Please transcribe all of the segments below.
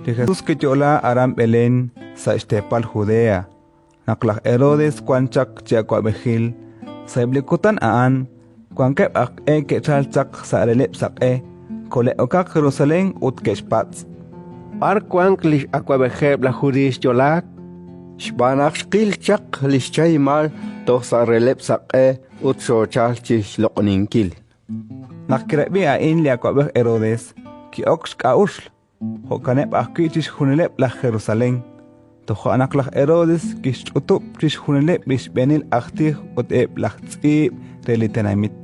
De Jesús que yola aram Belén sa estepal Judea. Naklak Herodes kwanchak chiakwa behil. Sa iblikutan aan. Kwankep ak ke chalchak sa relep sak Kole okak Jerusalén ut keshpats. Ar kwank lish akwabeheb la judis yolak. Shbanak shkil chak lish chaymal to sa relep sak ut shochal chish lokoninkil. Nakrebi ain li akwabeh Herodes. Ki oksh kaush. Hokanep akkichish hunelep la Jerusalén. Tojo anaklak Herodes kish utup chish hunelep lish benil aktih ut lak tzib relitenamit.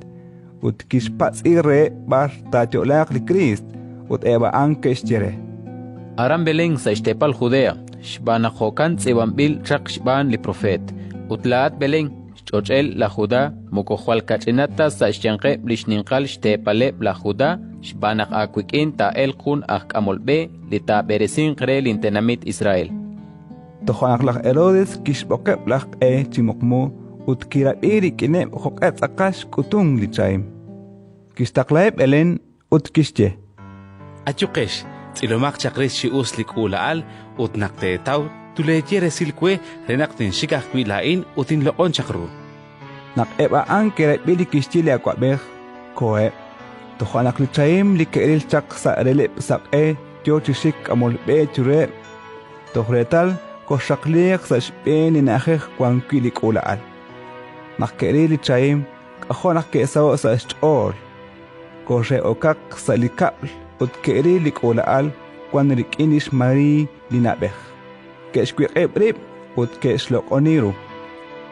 Ut kish pats ire bar tatiolak li Christ ut eba ankesh jere. Aram Belén sa estepal Judea, shbana jokan tzibambil chak shban li profet. Utlaat Belén, chochel la Judá, mokojual kachinata sa ishyanque blishninqal shtepale la Judá, shbanak akwikin ta el kun amolbe li ta beresin kre lintenamit Israel. Tojonaklak Herodes kish bokep lak chimokmo ut kirab iri kinem hokets akash kutung li chaim. Kish taklaeb Belén ut kishje. Achukesh. Tsilomak chakris si uslik ulaal ut nakte tau tule jere silkwe renaktin shikak lain utin loon chakru. Nak eba ang kere bili kishti le akwabeh koe. Tohanak li chaim li keril chak sa relep sak jo chishik amol be chure. Tohretal ko shakliak sa shpen inaheh kwan kilik ulaal. Nak keril li chaim kahonak ke sao sa shol. Ko re okak sa likapl ut keri likolaal kwan rikinish mari linabeh. Kesh kwirib ut kesh lokoniru.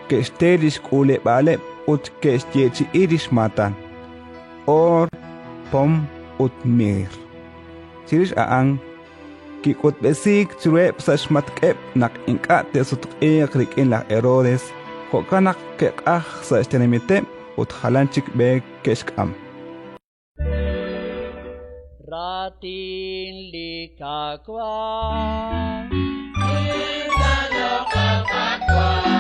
Kesh tedish kule bale ut kesh yechi irish matan. Or pom ut mir. Sirish aang kikut besik churep sa shmatkep nak inkat tesut rikin la Herodes. Hokanak kekah sa estenemite ut halanchik be kesh kam. Ratin likakwa, Insan lokal kakwa.